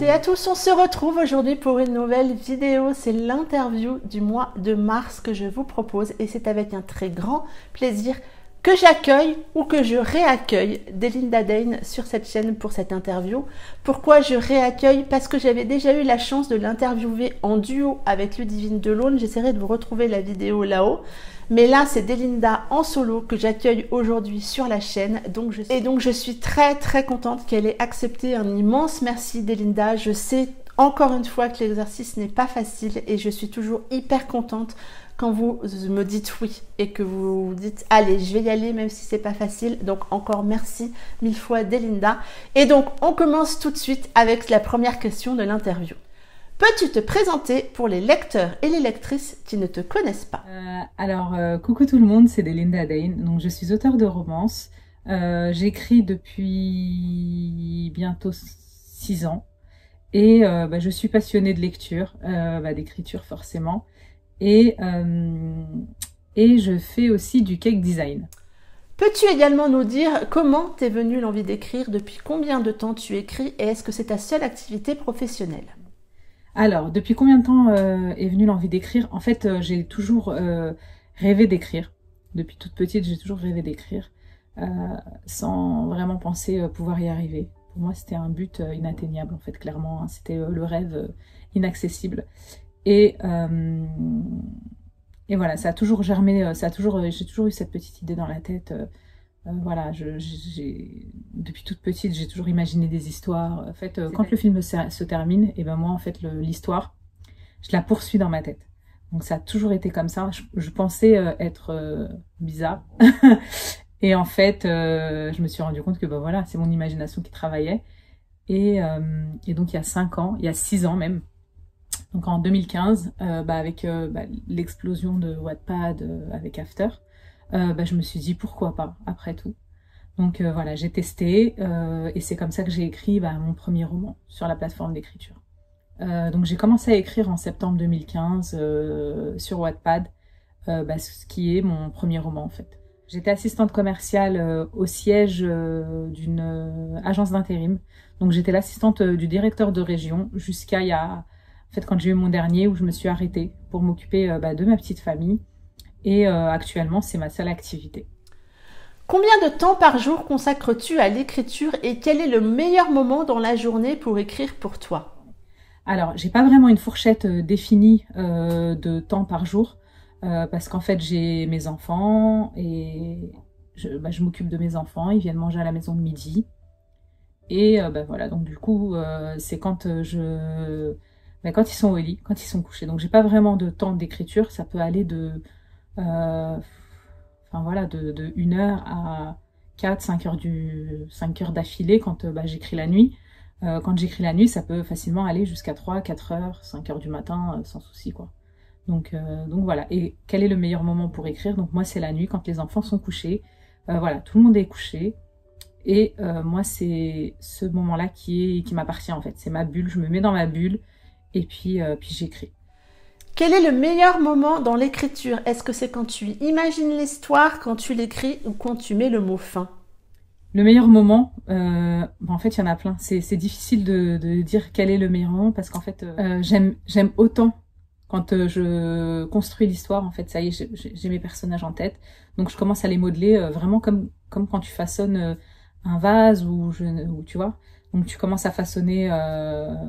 et à tous, on se retrouve aujourd'hui pour une nouvelle vidéo. C'est l'interview du mois de mars que je vous propose et c'est avec un très grand plaisir que j'accueille ou que je réaccueille Delinda Dane sur cette chaîne pour cette interview. Pourquoi je réaccueille? Parce que j'avais déjà eu la chance de l'interviewer en duo avec Ludivine Delaune. J'essaierai de vous retrouver la vidéo là-haut. Mais là, c'est Delinda en solo que j'accueille aujourd'hui sur la chaîne. Donc je suis très très contente qu'elle ait accepté. Un immense merci Delinda. Je sais encore une fois que l'exercice n'est pas facile et je suis toujours hyper contente quand vous me dites oui et que vous vous dites allez, je vais y aller même si c'est pas facile. Donc encore merci mille fois Delinda. Et donc on commence tout de suite avec la première question de l'interview. Peux-tu te présenter pour les lecteurs et les lectrices qui ne te connaissent pas? Coucou tout le monde, c'est Delinda Dane. Donc, je suis auteure de romances. J'écris depuis bientôt 6 ans. Et je suis passionnée de lecture, d'écriture forcément. Et je fais aussi du cake design. Peux-tu également nous dire comment t'es venue l'envie d'écrire, depuis combien de temps tu écris et est-ce que c'est ta seule activité professionnelle? Alors, depuis combien de temps est venue l'envie d'écrire? En fait, j'ai toujours rêvé d'écrire. Depuis toute petite, j'ai toujours rêvé d'écrire, sans vraiment penser pouvoir y arriver. Pour moi, c'était un but inatteignable, en fait, clairement. Hein. C'était le rêve inaccessible. Et voilà, ça a toujours germé, j'ai toujours eu cette petite idée dans la tête. Depuis toute petite, j'ai toujours imaginé des histoires. En fait, quand le film se termine, et ben moi, en fait, l'histoire, je la poursuis dans ma tête. Donc ça a toujours été comme ça. Je pensais être bizarre. Et en fait, je me suis rendu compte que voilà, c'est mon imagination qui travaillait. Et donc il y a 5 ans, il y a 6 ans même, donc en 2015, avec l'explosion de Wattpad avec After, je me suis dit pourquoi pas, après tout. Donc voilà, j'ai testé et c'est comme ça que j'ai écrit mon premier roman sur la plateforme d'écriture. Donc j'ai commencé à écrire en septembre 2015 sur Wattpad, ce qui est mon premier roman en fait. J'étais assistante commerciale au siège d'une agence d'intérim. Donc j'étais l'assistante du directeur de région jusqu'à quand j'ai eu mon dernier où je me suis arrêtée pour m'occuper de ma petite famille. Et actuellement, c'est ma seule activité. Combien de temps par jour consacres-tu à l'écriture et quel est le meilleur moment dans la journée pour écrire pour toi? Alors, j'ai pas vraiment une fourchette définie de temps par jour parce qu'en fait, j'ai mes enfants et je m'occupe de mes enfants. Ils viennent manger à la maison de midi. Et voilà, donc du coup, c'est quand quand ils sont au lit, quand ils sont couchés. Donc, j'ai pas vraiment de temps d'écriture. Ça peut aller de 1 heure à 5 heures d'affilée quand j'écris la nuit. Quand j'écris la nuit, ça peut facilement aller jusqu'à 3, 4 heures, 5 heures du matin, sans souci, quoi. Donc voilà. Et quel est le meilleur moment pour écrire? Donc moi, c'est la nuit, quand les enfants sont couchés. Voilà, tout le monde est couché. Et moi, c'est ce moment-là qui m'appartient, en fait. C'est ma bulle, je me mets dans ma bulle et puis j'écris. Quel est le meilleur moment dans l'écriture? Est-ce que c'est quand tu imagines l'histoire, quand tu l'écris ou quand tu mets le mot fin? Le meilleur moment, en fait, il y en a plein. C'est difficile de dire quel est le meilleur moment parce qu'en fait, j'aime autant quand je construis l'histoire. En fait, ça y est, j'ai mes personnages en tête. Donc, je commence à les modeler vraiment comme quand tu façonnes un vase ou tu vois. Donc, tu commences à façonner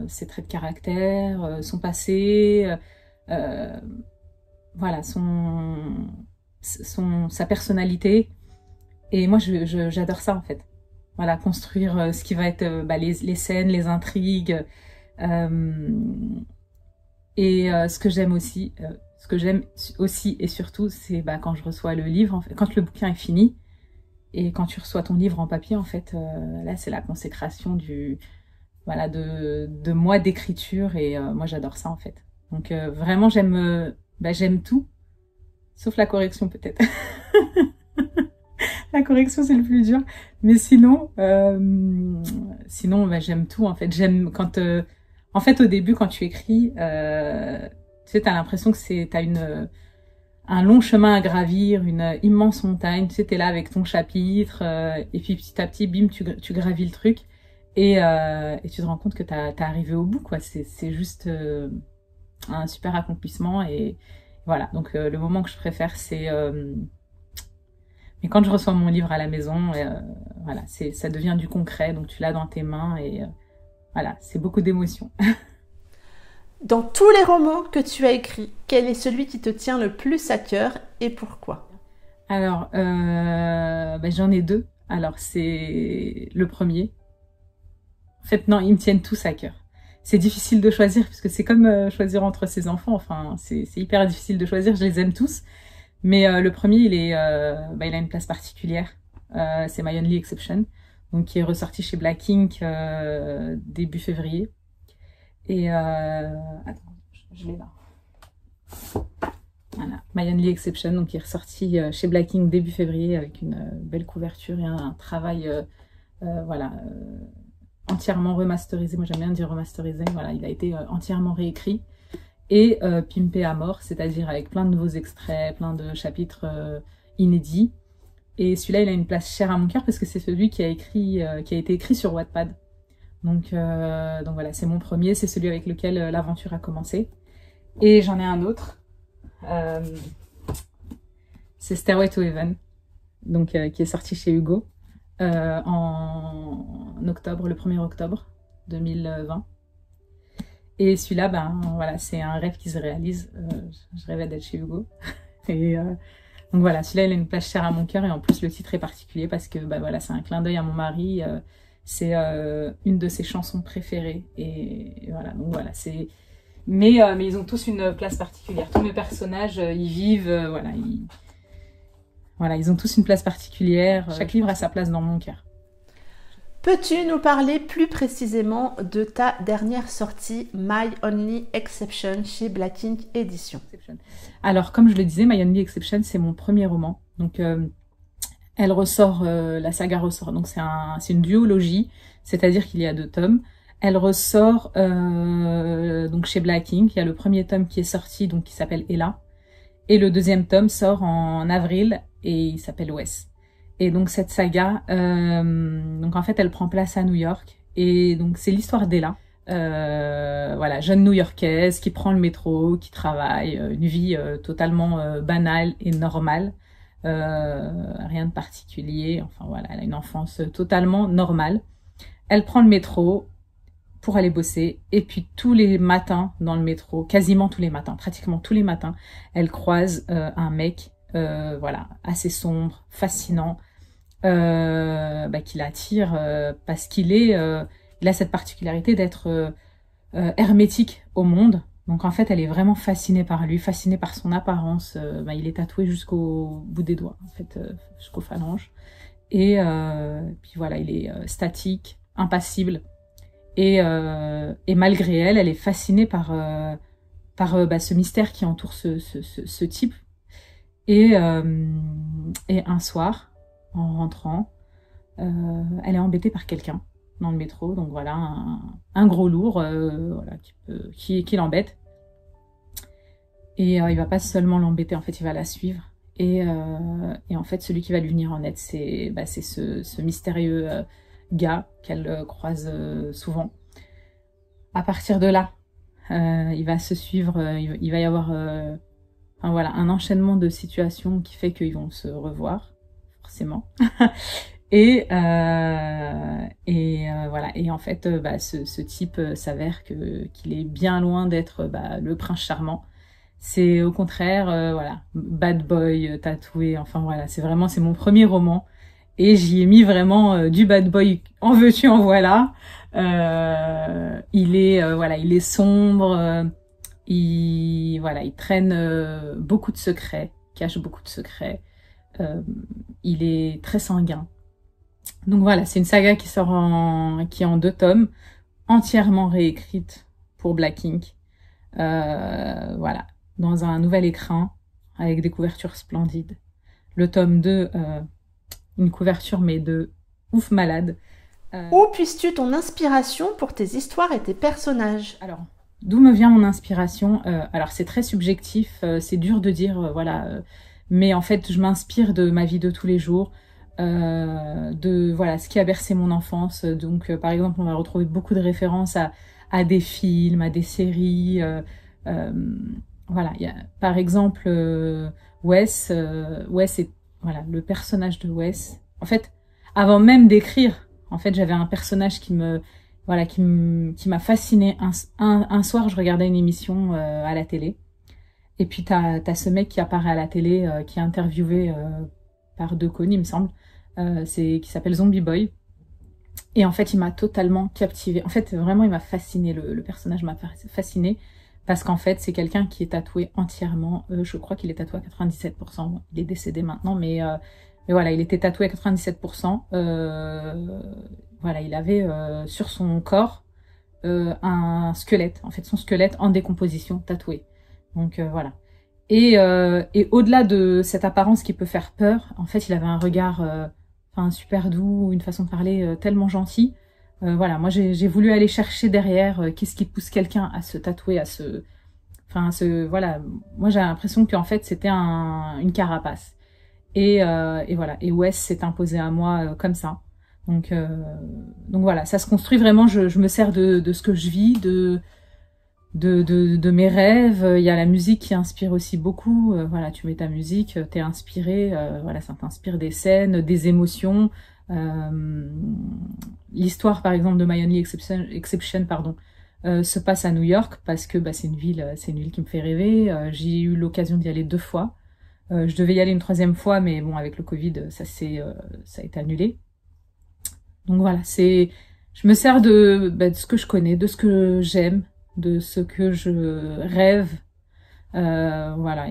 ses traits de caractère, son passé, voilà, sa personnalité. Et moi, j'adore ça, en fait. Voilà, construire ce qui va être les scènes, les intrigues. Ce que j'aime aussi et surtout, c'est quand je reçois le livre, en fait, quand le bouquin est fini, et quand tu reçois ton livre en papier, en fait, là, c'est la consécration de moi d'écriture. Et moi, j'adore ça, en fait. Donc, vraiment, j'aime tout, sauf la correction, peut-être. La correction, c'est le plus dur. Mais sinon, j'aime tout, en fait. J'aime quand... en fait, au début, quand tu écris, tu sais, t'as l'impression que t'as un long chemin à gravir, une immense montagne. Tu sais, t'es là avec ton chapitre, et puis petit à petit, bim, tu gravis le truc. Et tu te rends compte que t'es arrivé au bout, quoi. C'est juste un super accomplissement. Et voilà, donc le moment que je préfère, c'est... mais quand je reçois mon livre à la maison, voilà, ça devient du concret, donc tu l'as dans tes mains, et voilà, c'est beaucoup d'émotions. Dans tous les romans que tu as écrits, quel est celui qui te tient le plus à cœur et pourquoi? Alors, j'en ai deux. Alors, c'est le premier. En fait, non, ils me tiennent tous à cœur. C'est difficile de choisir, parce que c'est comme choisir entre ses enfants. Enfin, c'est hyper difficile de choisir, je les aime tous. Mais le premier, il a une place particulière. C'est My Only Exception, donc qui est ressorti chez Black Ink début février. Et attends, je l'ai là. Voilà, My Only Exception, donc qui est ressorti chez Black Ink début février avec une belle couverture et un travail entièrement remasterisé. Moi j'aime bien dire remasterisé. Voilà, il a été entièrement réécrit et pimpé à mort, c'est-à-dire avec plein de nouveaux extraits, plein de chapitres inédits. Et celui-là, il a une place chère à mon cœur parce que c'est celui qui a été écrit sur Wattpad. Donc voilà, c'est mon premier, c'est celui avec lequel l'aventure a commencé. Et j'en ai un autre, c'est Stairway to Heaven, donc qui est sorti chez Hugo en octobre, le 1er octobre 2020. Et celui-là, voilà, c'est un rêve qui se réalise. Je rêvais d'être chez Hugo. Et donc voilà, celui-là, il a une place chère à mon cœur et en plus le titre est particulier parce que voilà, c'est un clin d'œil à mon mari. C'est une de ses chansons préférées et voilà, donc voilà, c'est... Mais ils ont tous une place particulière. Tous mes personnages, ils vivent, voilà, ils ont tous une place particulière. Chaque livre a sa place dans mon cœur. Peux-tu nous parler plus précisément de ta dernière sortie, My Only Exception, chez Black Ink Éditions? Alors, comme je le disais, My Only Exception, c'est mon premier roman. Donc, elle ressort, la saga ressort. Donc, c'est une duologie, c'est-à-dire qu'il y a 2 tomes. Elle ressort donc chez Black Ink. Il y a le premier tome qui est sorti, donc qui s'appelle Ella. Et le deuxième tome sort en avril et il s'appelle Wes. Et donc cette saga, donc en fait, elle prend place à New York. Et donc c'est l'histoire d'Ella, voilà, jeune New-Yorkaise qui prend le métro, qui travaille, une vie totalement banale et normale, rien de particulier. Enfin voilà, elle a une enfance totalement normale. Elle prend le métro pour aller bosser et puis tous les matins dans le métro, quasiment tous les matins, pratiquement tous les matins, elle croise un mec. Voilà, assez sombre, fascinant, qui l'attire parce qu'il il a cette particularité d'être hermétique au monde. Donc en fait, elle est vraiment fascinée par lui, fascinée par son apparence. Il est tatoué jusqu'au bout des doigts, en fait, jusqu'aux phalanges. Et puis voilà, il est statique, impassible. Et malgré elle, elle est fascinée par ce mystère qui entoure ce type. Et un soir, en rentrant, elle est embêtée par quelqu'un dans le métro. Donc voilà, un gros lourd voilà, qui l'embête. Et il va pas seulement l'embêter, en fait, il va la suivre. Et en fait, celui qui va lui venir en aide, c'est ce mystérieux gars qu'elle croise souvent. À partir de là, il va se suivre, il va y avoir... voilà, un enchaînement de situations qui fait qu'ils vont se revoir, forcément. et voilà. Et en fait, ce type s'avère qu'il est bien loin d'être le prince charmant. C'est au contraire, voilà, bad boy tatoué. Enfin voilà, c'est mon premier roman. Et j'y ai mis vraiment du bad boy. En veux-tu, en voilà. Il est sombre. Il traîne beaucoup de secrets, cache beaucoup de secrets. Il est très sanguin. Donc voilà, c'est une saga qui est en 2 tomes, entièrement réécrite pour Black Ink. Voilà, dans un nouvel écrin, avec des couvertures splendides. Le tome 2, une couverture mais de ouf malade. Où puisses-tu ton inspiration pour tes histoires et tes personnages? Alors, d'où me vient mon inspiration? Alors c'est très subjectif, c'est dur de dire, voilà, mais en fait je m'inspire de ma vie de tous les jours. de voilà ce qui a bercé mon enfance. Donc par exemple, on va retrouver beaucoup de références à des films, à des séries. Voilà, il y a par exemple Wes. Wes est voilà le personnage de Wes. En fait, avant même d'écrire, en fait, j'avais un personnage qui me voilà qui m'a fascinée. Un soir, je regardais une émission à la télé. Et puis t'as ce mec qui apparaît à la télé, qui est interviewé par Decauninck, il me semble, qui s'appelle Zombie Boy. Et en fait, il m'a totalement captivée. En fait, vraiment, il m'a fascinée. Le personnage m'a fascinée parce qu'en fait, c'est quelqu'un qui est tatoué entièrement. Je crois qu'il est tatoué à 97%. Il est décédé maintenant, mais voilà, il était tatoué à 97%. Voilà, il avait sur son corps un squelette. En fait, son squelette en décomposition tatoué. Donc voilà. Et au-delà de cette apparence qui peut faire peur, en fait, il avait un regard super doux, une façon de parler tellement gentil. Voilà, moi j'ai voulu aller chercher derrière qu'est-ce qui pousse quelqu'un à se tatouer, voilà. Moi j'ai l'impression qu'en fait c'était une carapace. Et voilà. Et Wes s'est imposé à moi comme ça. Donc voilà, ça se construit vraiment. Je me sers de ce que je vis, de mes rêves. Il y a la musique qui inspire aussi beaucoup. Voilà, tu mets ta musique, t'es inspiré. Voilà, ça t'inspire des scènes, des émotions. L'histoire, par exemple, de My Only Exception, pardon, se passe à New York parce que c'est une ville qui me fait rêver. J'ai eu l'occasion d'y aller 2 fois. Je devais y aller une 3e fois, mais bon, avec le Covid, ça a été annulé. Donc voilà, je me sers de ce que je connais, de ce que j'aime, de ce que je rêve. Voilà,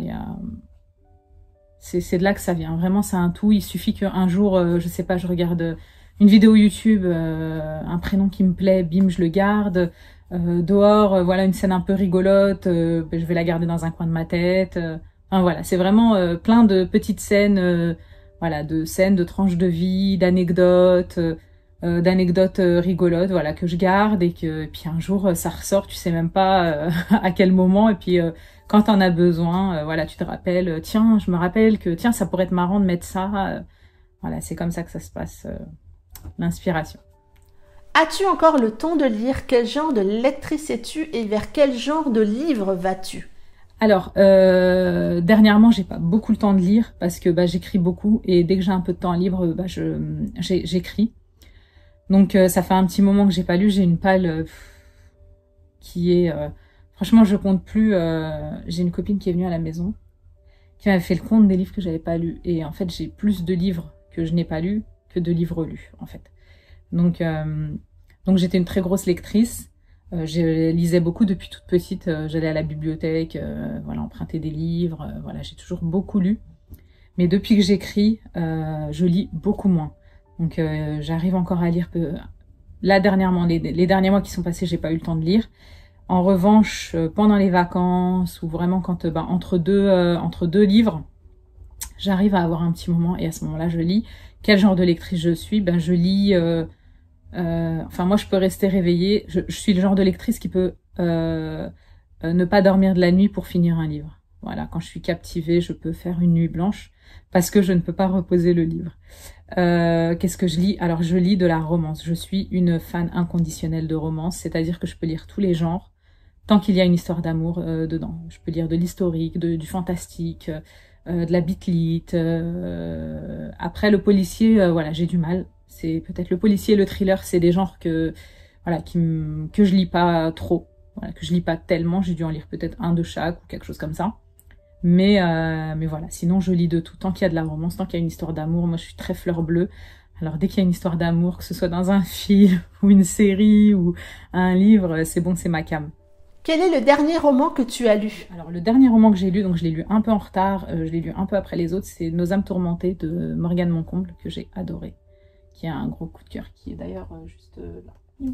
c'est de là que ça vient. Vraiment, c'est un tout. Il suffit qu'un jour, je sais pas, je regarde une vidéo YouTube, un prénom qui me plaît, bim, je le garde. Dehors, voilà, une scène un peu rigolote, je vais la garder dans un coin de ma tête. Enfin voilà, c'est vraiment plein de petites scènes, voilà, de scènes, de tranches de vie, d'anecdotes. Rigolotes, voilà, que je garde et puis un jour ça ressort, tu sais même pas à quel moment, et puis quand t'en as besoin, voilà, tu te rappelles, tiens, je me rappelle que tiens, ça pourrait être marrant de mettre ça. Voilà, c'est comme ça que ça se passe, l'inspiration. As-tu encore le temps de lire? Quel genre de lectrice es-tu et vers quel genre de livre vas-tu? Alors, dernièrement, j'ai pas beaucoup le temps de lire parce que j'écris beaucoup et dès que j'ai un peu de temps libre, j'écris. Donc ça fait un petit moment que j'ai pas lu, j'ai une palle qui est... franchement, je compte plus. J'ai une copine qui est venue à la maison, qui m'avait fait le compte des livres que j'avais pas lus. Et en fait, j'ai plus de livres que je n'ai pas lus que de livres lus, en fait. Donc j'étais une très grosse lectrice. Je lisais beaucoup depuis toute petite. J'allais à la bibliothèque, voilà, emprunter des livres. Voilà, j'ai toujours beaucoup lu. Mais depuis que j'écris, je lis beaucoup moins. Donc j'arrive encore à lire là dernièrement, les derniers mois qui sont passés, j'ai pas eu le temps de lire. En revanche, pendant les vacances ou vraiment quand entre deux livres, j'arrive à avoir un petit moment et à ce moment-là, je lis. Quel genre de lectrice je suis? Je lis. Enfin, moi, je peux rester réveillée. Je suis le genre de lectrice qui peut ne pas dormir de la nuit pour finir un livre. Voilà, quand je suis captivée, je peux faire une nuit blanche parce que je ne peux pas reposer le livre. Qu'est-ce que je lis? Alors, je lis de la romance. Je suis une fan inconditionnelle de romance, c'est-à-dire que je peux lire tous les genres tant qu'il y a une histoire d'amour dedans. Je peux lire de l'historique, du fantastique, de la beat-lit. Après, le policier, voilà, j'ai du mal. C'est peut-être le policier et le thriller, c'est des genres que je lis pas trop. Voilà, que je lis pas tellement. J'ai dû en lire peut-être un de chaque ou quelque chose comme ça. Mais voilà, sinon je lis de tout. Tant qu'il y a de la romance, tant qu'il y a une histoire d'amour, moi je suis très fleur bleue. Alors dès qu'il y a une histoire d'amour, que ce soit dans un film ou une série ou un livre, c'est bon, c'est ma came. Quel est le dernier roman que tu as lu? Alors le dernier roman que j'ai lu, donc je l'ai lu un peu en retard, je l'ai lu un peu après les autres, c'est Nos âmes tourmentées de Morgane Moncomble, que j'ai adoré, qui a un gros coup de cœur, qui est d'ailleurs juste là.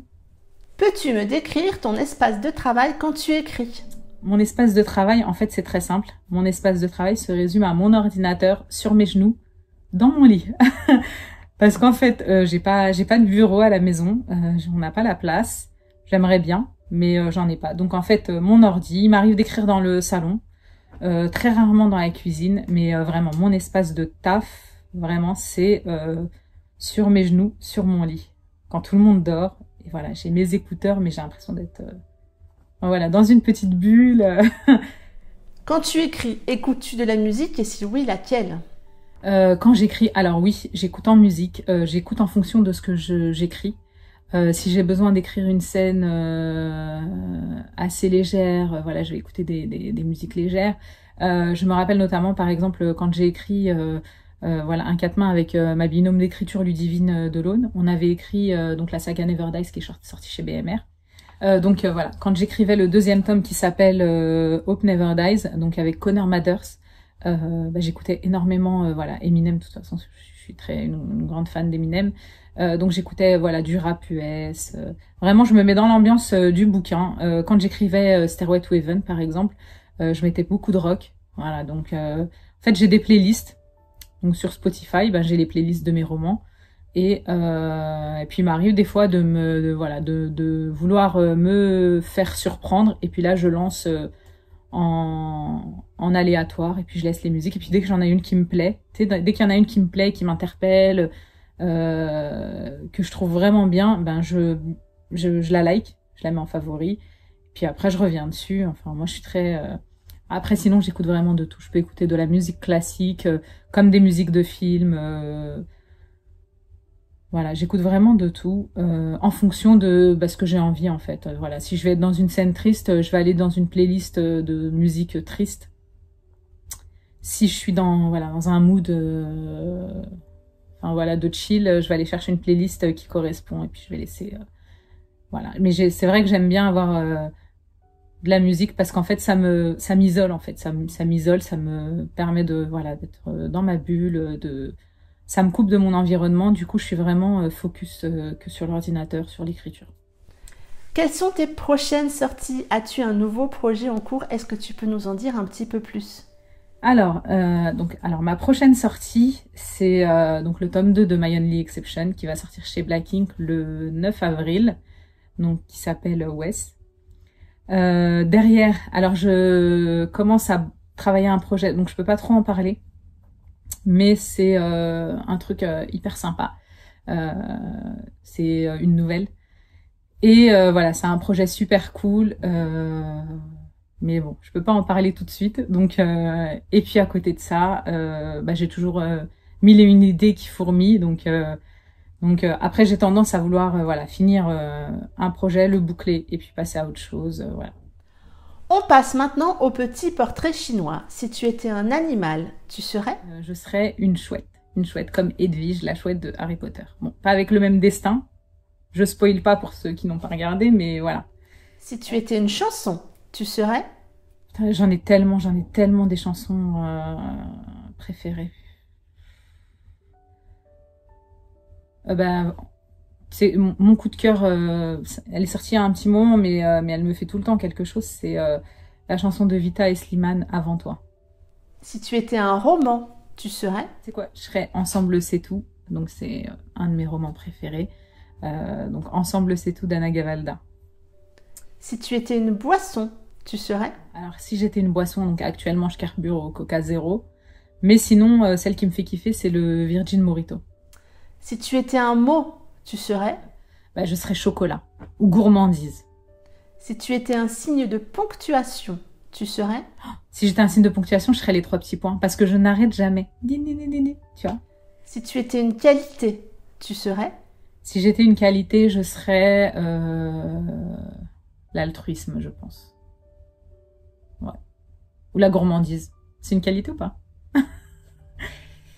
Peux-tu me décrire ton espace de travail quand tu écris? Mon espace de travail, en fait, c'est très simple. Mon espace de travail se résume à mon ordinateur sur mes genoux, dans mon lit. Parce qu'en fait, j'ai pas de bureau à la maison. On n'a pas la place. J'aimerais bien, mais j'en ai pas. Donc en fait, mon ordi, il m'arrive d'écrire dans le salon, très rarement dans la cuisine, mais vraiment mon espace de taf, Vraiment, c'est sur mes genoux, sur mon lit, quand tout le monde dort. Et voilà, j'ai mes écouteurs, mais j'ai l'impression d'être voilà, dans une petite bulle. Quand tu écris, écoutes-tu de la musique et si oui, laquelle? Quand j'écris, alors oui, j'écoute en musique, j'écoute en fonction de ce que j'écris. Si j'ai besoin d'écrire une scène assez légère, voilà, je vais écouter des musiques légères. Je me rappelle notamment, par exemple, quand j'ai écrit voilà, un quatre-mains avec ma binôme d'écriture Ludivine Delaune. On avait écrit donc la saga Never Dies qui est sortie chez BMR. Donc voilà, quand j'écrivais le deuxième tome qui s'appelle Hope Never Dies, donc avec Connor Mathers, j'écoutais énormément voilà, Eminem. De toute façon, je suis une grande fan d'Eminem. Donc j'écoutais voilà du rap US. Vraiment, je me mets dans l'ambiance du bouquin. Quand j'écrivais Stairway to Heaven, par exemple, je mettais beaucoup de rock. Voilà, donc en fait j'ai des playlists. Donc sur Spotify, j'ai les playlists de mes romans. Et puis il m'arrive des fois de vouloir me faire surprendre. Et puis là, je lance en aléatoire. Et puis je laisse les musiques. Et puis dès que j'en ai une qui me plaît, dès qu'il y en a une qui me plaît, qui m'interpelle, que je trouve vraiment bien, je la like, je la mets en favori. Puis après, je reviens dessus. Enfin, moi, je suis très... Après, sinon, j'écoute vraiment de tout. Je peux écouter de la musique classique, comme des musiques de films. Voilà, j'écoute vraiment de tout, en fonction de ce que j'ai envie, en fait. Voilà, si je vais être dans une scène triste, je vais aller dans une playlist de musique triste. Si je suis dans un mood... Enfin voilà, de chill, je vais aller chercher une playlist qui correspond et puis je vais laisser voilà. Mais c'est vrai que j'aime bien avoir de la musique parce qu'en fait ça m'isole en fait, ça m'isole, ça me permet de d'être dans ma bulle, ça me coupe de mon environnement. Du coup, je suis vraiment focus que sur l'ordinateur, sur l'écriture. Quelles sont tes prochaines sorties? As-tu un nouveau projet en cours? Est-ce que tu peux nous en dire un petit peu plus? Alors ma prochaine sortie, c'est donc le tome 2 de My Only Exception qui va sortir chez Black Ink le 9 avril, donc qui s'appelle Wes. Derrière, alors je commence à travailler un projet, donc je peux pas trop en parler, mais c'est un truc hyper sympa. C'est une nouvelle. Et voilà, c'est un projet super cool. Mais bon, je peux pas en parler tout de suite. Donc, et puis à côté de ça, j'ai toujours mille et une idées qui fourmillent. Donc après, j'ai tendance à vouloir finir un projet, le boucler et puis passer à autre chose. Voilà. On passe maintenant au petit portrait chinois. Si tu étais un animal, tu serais? Je serais une chouette comme Edwige, la chouette de Harry Potter. Bon, pas avec le même destin. Je spoil pas pour ceux qui n'ont pas regardé, mais voilà. Si tu étais une chanson, tu serais? J'en ai tellement des chansons préférées. C'est mon coup de cœur. Elle est sortie il y a un petit moment, mais elle me fait tout le temps quelque chose. C'est la chanson de Vita et Slimane, Avant toi. Si tu étais un roman, tu serais? C'est quoi? Je serais Ensemble c'est tout. Donc c'est un de mes romans préférés. Donc Ensemble c'est tout d'Anna Gavalda. Si tu étais une boisson, tu serais? Alors si j'étais une boisson, donc actuellement je carbure au Coca Zéro, mais sinon celle qui me fait kiffer c'est le Virgin Mojito. Si tu étais un mot, tu serais? Je serais chocolat ou gourmandise. Si tu étais un signe de ponctuation, tu serais? Si j'étais un signe de ponctuation, je serais les 3 petits points parce que je n'arrête jamais. Tu vois? Si tu étais une qualité, tu serais? Si j'étais une qualité, je serais l'altruisme, je pense. Ouais. Ou la gourmandise. C'est une qualité ou pas?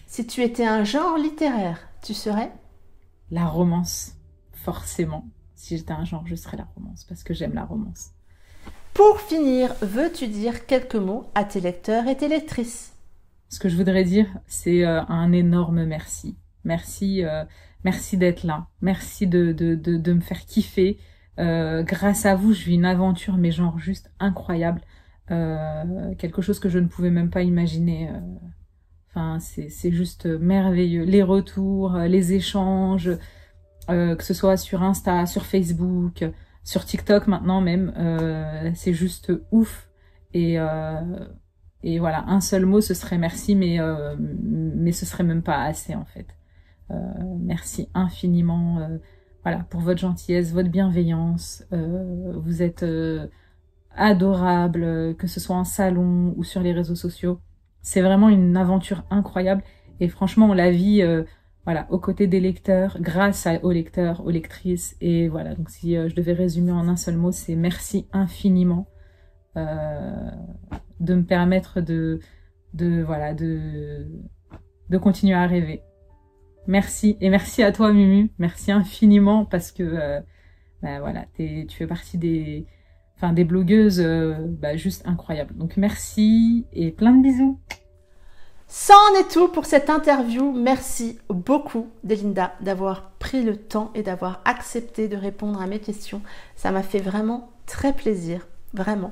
Si tu étais un genre littéraire, tu serais? La romance, forcément. Si j'étais un genre, je serais la romance parce que j'aime la romance. Pour finir, veux-tu dire quelques mots à tes lecteurs et tes lectrices? Ce que je voudrais dire, c'est un énorme merci. Merci d'être là. Merci de me faire kiffer. Grâce à vous, je vis une aventure, mais genre juste incroyable. Quelque chose que je ne pouvais même pas imaginer. Enfin, c'est juste merveilleux. Les retours, les échanges, que ce soit sur Insta, sur Facebook, sur TikTok maintenant même, c'est juste ouf. Et Et voilà, un seul mot, ce serait merci, mais ce serait même pas assez en fait. Merci infiniment, voilà, pour votre gentillesse, votre bienveillance. Vous êtes adorable, que ce soit en salon ou sur les réseaux sociaux. C'est vraiment une aventure incroyable. Et franchement, on la vit, voilà, aux côtés des lecteurs, grâce aux lecteurs, aux lectrices. Et voilà, donc si je devais résumer en un seul mot, c'est merci infiniment de me permettre de continuer à rêver. Merci. Et merci à toi, Mumu. Merci infiniment parce que, voilà, tu fais partie des blogueuses juste incroyables. Donc merci et plein de bisous. Ça en est tout pour cette interview. Merci beaucoup, Delinda, d'avoir pris le temps et d'avoir accepté de répondre à mes questions. Ça m'a fait vraiment très plaisir, vraiment.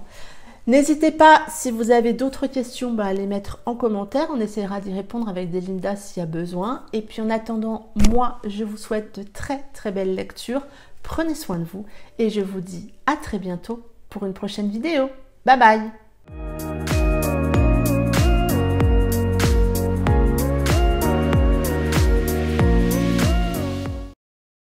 N'hésitez pas, si vous avez d'autres questions, à les mettre en commentaire. On essaiera d'y répondre avec Delinda s'il y a besoin. Et puis en attendant, moi, je vous souhaite de très très belles lectures. Prenez soin de vous et je vous dis à très bientôt pour une prochaine vidéo. Bye bye!